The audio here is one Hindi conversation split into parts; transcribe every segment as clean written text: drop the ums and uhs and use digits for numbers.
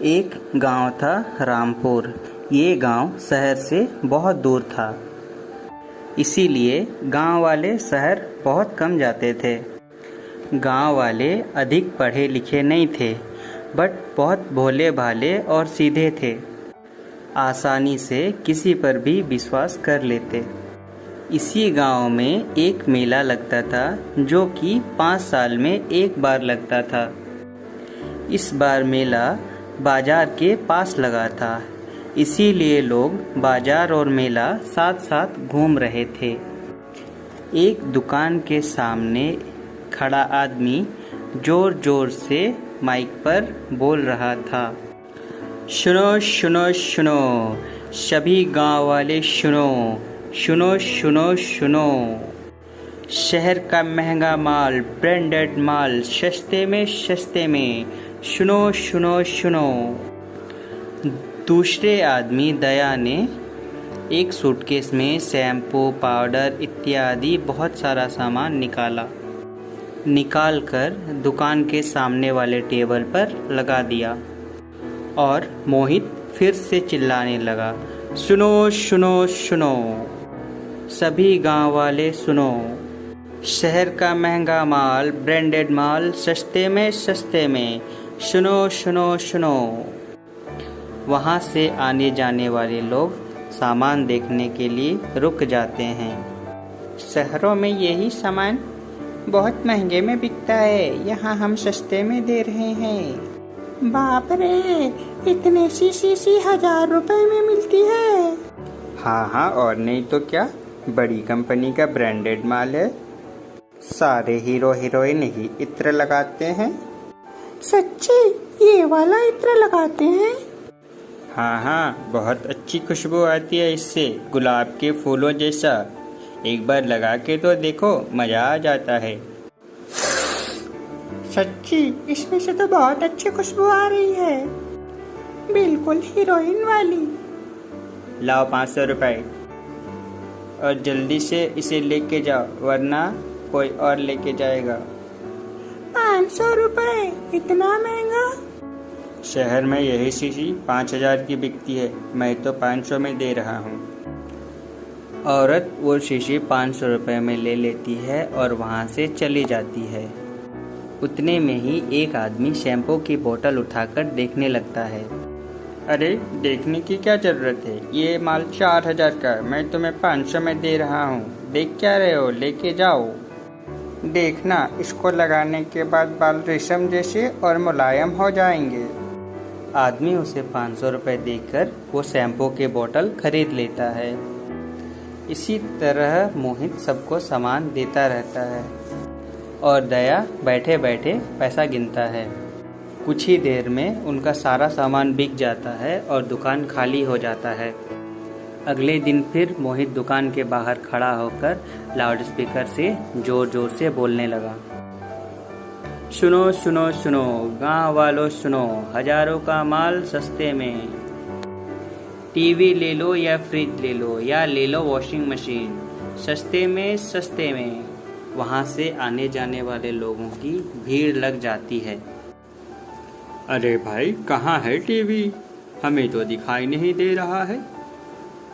एक गांव था रामपुर। ये गांव शहर से बहुत दूर था, इसीलिए गांव वाले शहर बहुत कम जाते थे। गांव वाले अधिक पढ़े लिखे नहीं थे, बट बहुत भोले भाले और सीधे थे। आसानी से किसी पर भी विश्वास कर लेते। इसी गांव में एक मेला लगता था, जो कि 5 साल में एक बार लगता था। इस बार मेला बाजार के पास लगा था, इसीलिए लोग बाजार और मेला साथ साथ घूम रहे थे। एक दुकान के सामने खड़ा आदमी जोर जोर से माइक पर बोल रहा था, सुनो सुनो सुनो, सभी गांव वाले सुनो, सुनो सुनो सुनो। शहर का महंगा माल, ब्रांडेड माल, सस्ते में, सुनो सुनो सुनो। दूसरे आदमी दया ने एक सूटकेस में शैम्पू, पाउडर इत्यादि बहुत सारा सामान निकाल कर दुकान के सामने वाले टेबल पर लगा दिया और मोहित फिर से चिल्लाने लगा, सुनो सुनो सुनो, सभी गांव वाले सुनो। शहर का महंगा माल, ब्रांडेड माल, सस्ते में, सुनो सुनो सुनो। वहाँ से आने जाने वाले लोग सामान देखने के लिए रुक जाते हैं। शहरों में यही सामान बहुत महंगे में बिकता है, यहाँ हम सस्ते में दे रहे हैं। बाप रे, इतने सी 1000 रुपए में मिलती है। हाँ, और नहीं तो क्या, बड़ी कंपनी का ब्रांडेड माल है। सारे हीरो हीरोइन ही इत्र लगाते हैं। सच्ची, ये वाला इत्र लगाते हैं? हाँ, बहुत अच्छी खुशबू आती है इससे, गुलाब के फूलों जैसा। एक बार लगा के तो देखो, मजा आ जाता है। सच्ची, इसमें से तो बहुत अच्छी खुशबू आ रही है, बिल्कुल हीरोइन वाली। लाओ 500 रुपए और जल्दी से इसे लेके जाओ, वरना कोई और लेके जाएगा। 500 रुपए, इतना महंगा? शहर में यही शीशी 5000 की बिकती है, मैं तो 500 में दे रहा हूँ। औरत वो शीशी 500 रुपए में ले लेती है और वहाँ से चली जाती है। उतने में ही एक आदमी शैम्पू की बोतल उठाकर देखने लगता है। अरे, देखने की क्या जरूरत है, ये माल 4000 का, मैं तुम्हें 500 में दे रहा हूँ। देख क्या रहे हो, लेके जाओ। देखना, इसको लगाने के बाद बाल रेशम जैसे और मुलायम हो जाएंगे। आदमी उसे 500 रुपए देकर वो शैम्पू की बोतल खरीद लेता है। इसी तरह मोहित सबको सामान देता रहता है और दया बैठे बैठे पैसा गिनता है। कुछ ही देर में उनका सारा सामान बिक जाता है और दुकान खाली हो जाता है। अगले दिन फिर मोहित दुकान के बाहर खड़ा होकर लाउडस्पीकर से जोर जोर से बोलने लगा, सुनो सुनो सुनो, गांव वालों सुनो, हजारों का माल सस्ते में। टीवी ले लो या फ्रिज ले लो या ले लो वॉशिंग मशीन, सस्ते में। वहां से आने जाने वाले लोगों की भीड़ लग जाती है। अरे भाई, कहाँ है टीवी? हमें तो दिखाई नहीं दे रहा है।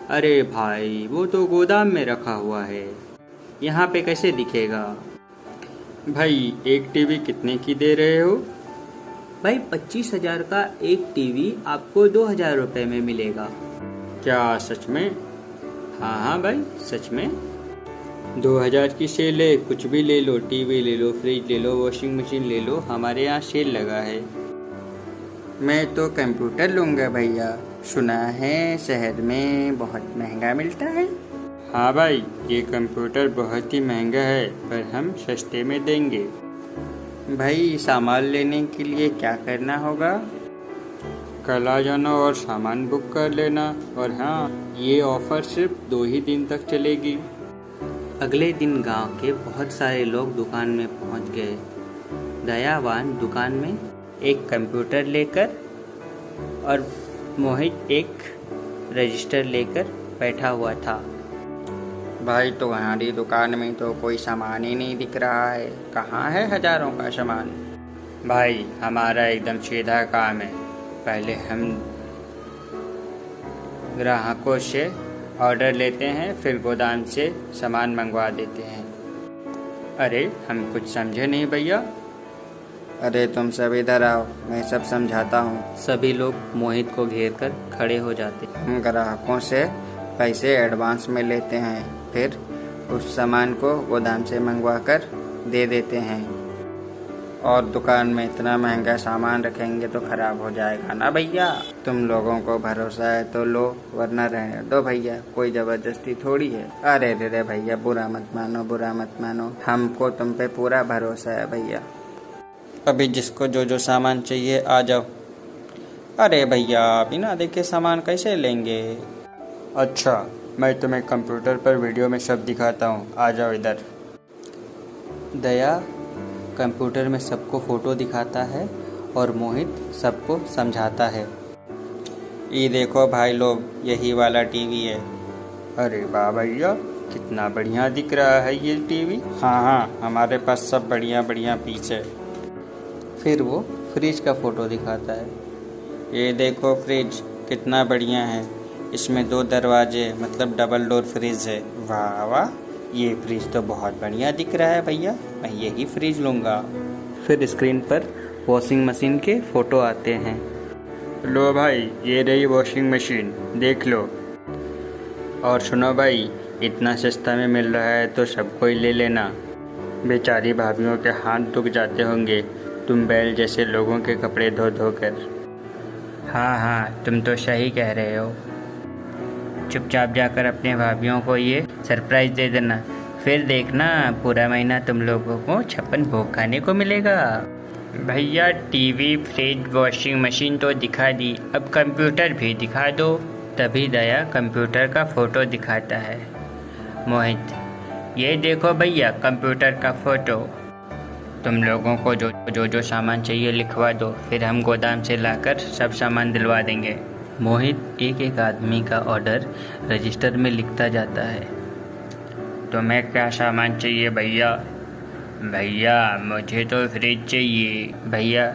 अरे भाई, वो तो गोदाम में रखा हुआ है, यहाँ पे कैसे दिखेगा? भाई, एक टीवी कितने की दे रहे हो? भाई, 25,000 का एक टीवी आपको 2000 रुपए में मिलेगा। क्या सच में? हाँ भाई, सच में। 2000 की सेल है, कुछ भी ले लो, टीवी ले लो, फ्रिज ले लो, वॉशिंग मशीन ले लो, हमारे यहाँ सेल लगा है। मैं तो कंप्यूटर लूँगा भैया, सुना है शहर में बहुत महंगा मिलता है। हाँ भाई, ये कंप्यूटर बहुत ही महंगा है, पर हम सस्ते में देंगे। भाई, सामान लेने के लिए क्या करना होगा? कल आ जाना और सामान बुक कर लेना। और हाँ, ये ऑफर सिर्फ 2 ही दिन तक चलेगी। अगले दिन गांव के बहुत सारे लोग दुकान में पहुंच गए। दयावान दुकान में एक कंप्यूटर लेकर और मोहित एक रजिस्टर लेकर बैठा हुआ था। भाई, तुम्हारी दुकान में तो कोई सामान ही नहीं दिख रहा है, कहाँ है हजारों का सामान? भाई, हमारा एकदम सीधा काम है, पहले हम ग्राहकों से ऑर्डर लेते हैं, फिर गोदाम से सामान मंगवा देते हैं। अरे हम कुछ समझे नहीं भैया। अरे तुम सब इधर आओ, मैं सब समझाता हूँ। सभी लोग मोहित को घेर कर खड़े हो जाते। हम ग्राहकों से पैसे एडवांस में लेते हैं, फिर उस सामान को गोदाम से मंगवा कर दे देते हैं, और दुकान में इतना महंगा सामान रखेंगे तो खराब हो जाएगा ना भैया। तुम लोगों को भरोसा है तो लो, वरना रहने दो भैया, कोई जबरदस्ती थोड़ी है। अरे रे भैया, बुरा मत मानो, बुरा मत मानो, हमको तुम पे पूरा भरोसा है भैया। अभी जिसको जो जो सामान चाहिए आ जाओ। अरे भैया, बिना देखे सामान कैसे लेंगे? अच्छा, मैं तुम्हें कंप्यूटर पर वीडियो में सब दिखाता हूँ, आ जाओ इधर। दया कंप्यूटर में सबको फ़ोटो दिखाता है और मोहित सबको समझाता है। ये देखो भाई लोग, यही वाला टीवी है। अरे वाह भैया, कितना बढ़िया दिख रहा है ये टीवी। हाँ, हमारे पास सब बढ़िया बढ़िया पीस है। फिर वो फ्रिज का फ़ोटो दिखाता है। ये देखो फ्रिज कितना बढ़िया है, इसमें 2 दरवाजे, मतलब डबल डोर फ्रिज है। वाह वाह, ये फ्रिज तो बहुत बढ़िया दिख रहा है भैया, मैं यही फ्रिज लूँगा। फिर स्क्रीन पर वॉशिंग मशीन के फ़ोटो आते हैं। लो भाई, ये रही वॉशिंग मशीन, देख लो। और सुनो भाई, इतना सस्ता में मिल रहा है तो सबको ही ले लेना। बेचारी भाभीयों के हाथ दुख जाते होंगे तुम बैल जैसे लोगों के कपड़े धो धो कर। हाँ, तुम तो सही कह रहे हो। चुपचाप जाकर अपने भाभीयों को ये सरप्राइज दे देना, फिर देखना पूरा महीना तुम लोगों को 56 भोग खाने को मिलेगा। भैया, टीवी, फ्रिज, वॉशिंग मशीन तो दिखा दी, अब कंप्यूटर भी दिखा दो। तभी दया कंप्यूटर का फ़ोटो दिखाता है। मोहित, ये देखो भैया कंप्यूटर का फ़ोटो। तुम लोगों को जो सामान चाहिए लिखवा दो, फिर हम गोदाम से लाकर सब सामान दिलवा देंगे। मोहित एक एक आदमी का ऑर्डर रजिस्टर में लिखता जाता है। तुम्हें क्या सामान चाहिए भैया? भैया, मुझे तो फ्रिज चाहिए। भैया,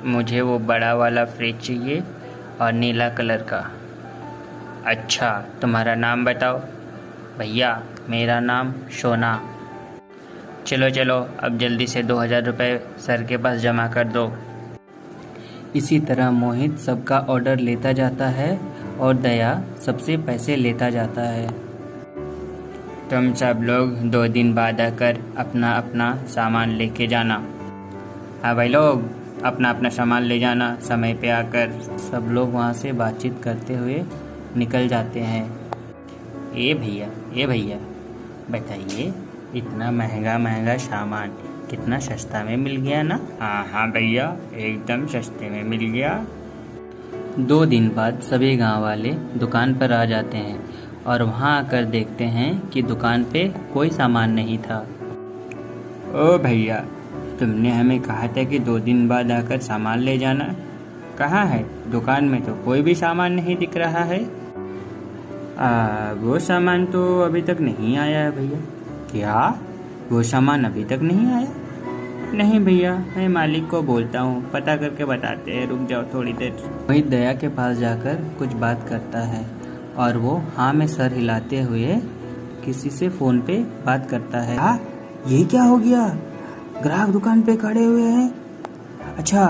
मुझे वो बड़ा वाला फ्रिज चाहिए और नीला कलर का। अच्छा, तुम्हारा नाम बताओ। भैया, मेरा नाम सोना। चलो, अब जल्दी से 2000 रुपये सर के पास जमा कर दो। इसी तरह मोहित सबका ऑर्डर लेता जाता है और दया सबसे पैसे लेता जाता है। तुम सब लोग 2 दिन बाद आकर अपना अपना सामान लेके जाना। हाँ भाई लोग, अपना अपना सामान ले जाना समय पे आकर। सब लोग वहाँ से बातचीत करते हुए निकल जाते हैं। ये भैया बताइए, इतना महंगा सामान कितना सस्ता में मिल गया ना? हाँ भैया, एकदम सस्ते में मिल गया। 2 दिन बाद सभी गांव वाले दुकान पर आ जाते हैं और वहां आकर देखते हैं कि दुकान पे कोई सामान नहीं था। ओ भैया, तुमने हमें कहा था कि 2 दिन बाद आकर सामान ले जाना, कहाँ है? दुकान में तो कोई भी सामान नहीं दिख रहा है। वो सामान तो अभी तक नहीं आया है भैया। क्या? वो सामान अभी तक नहीं आया? नहीं भैया, मैं मालिक को बोलता हूँ, पता करके बताते हैं, रुक जाओ थोड़ी देर। वही दया के पास जाकर कुछ बात करता है और वो हाँ में सर हिलाते हुए किसी से फ़ोन पे बात करता है। हाँ, ये क्या हो गया? ग्राहक दुकान पे खड़े हुए हैं। अच्छा,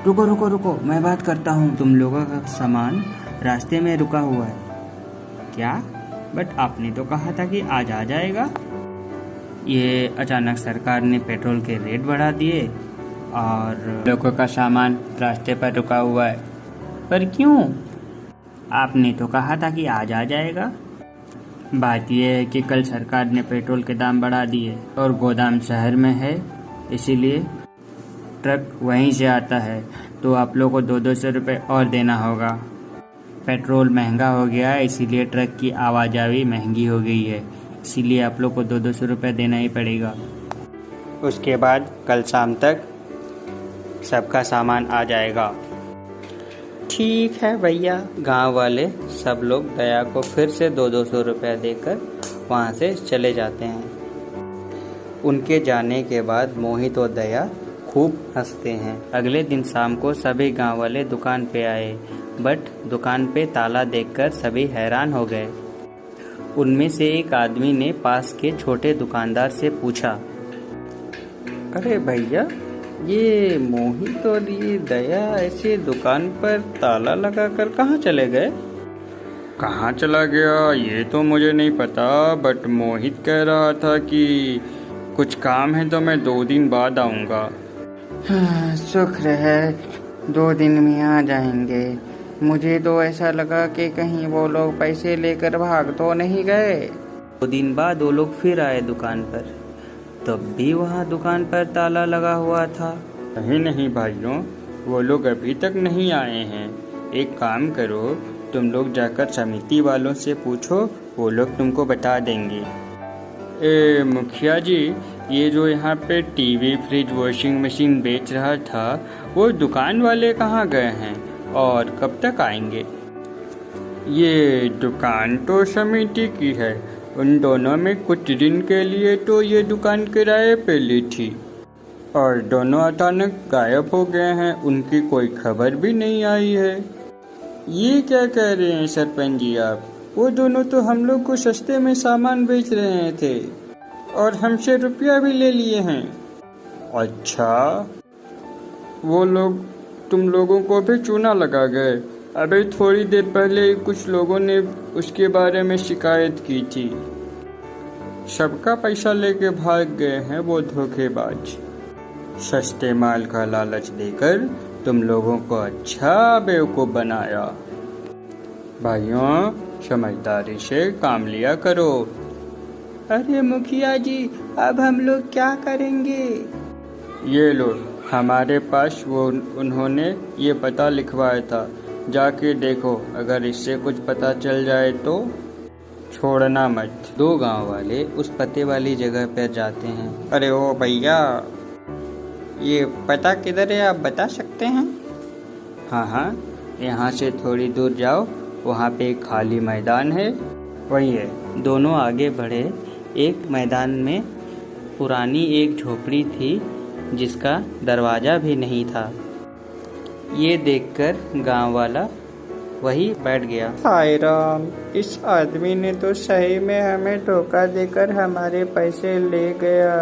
रुको, मैं बात करता हूँ। तुम लोगों का सामान रास्ते में रुका हुआ है। क्या? बट आपने तो कहा था कि आज आ जाएगा। ये अचानक सरकार ने पेट्रोल के रेट बढ़ा दिए और लोगों का सामान रास्ते पर रुका हुआ है। पर क्यों? आपने तो कहा था कि आज आ जाएगा। बात यह है कि कल सरकार ने पेट्रोल के दाम बढ़ा दिए और गोदाम शहर में है, इसीलिए ट्रक वहीं से आता है, तो आप लोगों को 200 रुपये और देना होगा। पेट्रोल महंगा हो गया है, इसीलिए ट्रक की आवाजाही महंगी हो गई है, इसीलिए आप लोग को 200 रुपये देना ही पड़ेगा। उसके बाद कल शाम तक सबका सामान आ जाएगा। ठीक है भैया। गांव वाले सब लोग दया को फिर से 200 रुपये देकर वहाँ से चले जाते हैं। उनके जाने के बाद मोहित और दया खूब हंसते हैं। अगले दिन शाम को सभी गांव वाले दुकान पे आए, बट दुकान पे ताला देखकर सभी हैरान हो गए। उनमें से एक आदमी ने पास के छोटे दुकानदार से पूछा, अरे भैया, ये मोहित और ये दया ऐसे दुकान पर ताला लगाकर कहाँ चले गए? कहाँ चला गया ये तो मुझे नहीं पता, बट मोहित कह रहा था कि कुछ काम है तो मैं 2 दिन बाद आऊँगा। हाँ, शुक्र है 2 दिन में आ जाएंगे। मुझे तो ऐसा लगा कि कहीं वो लोग पैसे लेकर भाग तो नहीं गए। 2 दिन बाद वो लोग फिर आए दुकान पर, तब भी वहाँ दुकान पर ताला लगा हुआ था। नहीं भाइयों, वो लोग अभी तक नहीं आए हैं। एक काम करो, तुम लोग जाकर समिति वालों से पूछो, वो लोग तुमको बता देंगे। मुखिया जी, ये जो यहाँ पे टीवी, फ्रिज, वॉशिंग मशीन बेच रहा था, वो दुकान वाले कहाँ गए हैं और कब तक आएंगे? ये दुकान तो समिति की है, उन दोनों में कुछ दिन के लिए तो ये दुकान किराए पे ली थी और दोनों अचानक गायब हो गए हैं, उनकी कोई खबर भी नहीं आई है। ये क्या कह रहे हैं सरपंच जी आप? वो दोनों तो हम लोग को सस्ते में सामान बेच रहे थे और हमसे रुपया भी ले लिए हैं। अच्छा, वो लोग तुम लोगों को भी चूना लगा गए? अभी थोड़ी देर पहले कुछ लोगों ने उसके बारे में शिकायत की थी। सबका पैसा लेके भाग गए हैं वो धोखेबाज। सस्ते माल का लालच देकर तुम लोगों को अच्छा बेवकूफ़ बनाया। भाइयों, समझदारी से काम लिया करो। अरे मुखिया जी, अब हम लोग क्या करेंगे? ये लो, हमारे पास वो उन्होंने ये पता लिखवाया था, जाके देखो, अगर इससे कुछ पता चल जाए तो छोड़ना मत। 2 गांव वाले उस पते वाली जगह पर जाते हैं। अरे ओ भैया, ये पता किधर है, आप बता सकते हैं? हाँ, यहाँ से थोड़ी दूर जाओ, वहाँ पे एक खाली मैदान है, वही है। दोनों आगे बढ़े। एक मैदान में पुरानी एक झोपड़ी थी जिसका दरवाज़ा भी नहीं था। ये देखकर गांव वाला वही बैठ गया। हाय राम, इस आदमी ने तो सही में हमें धोखा देकर हमारे पैसे ले गया।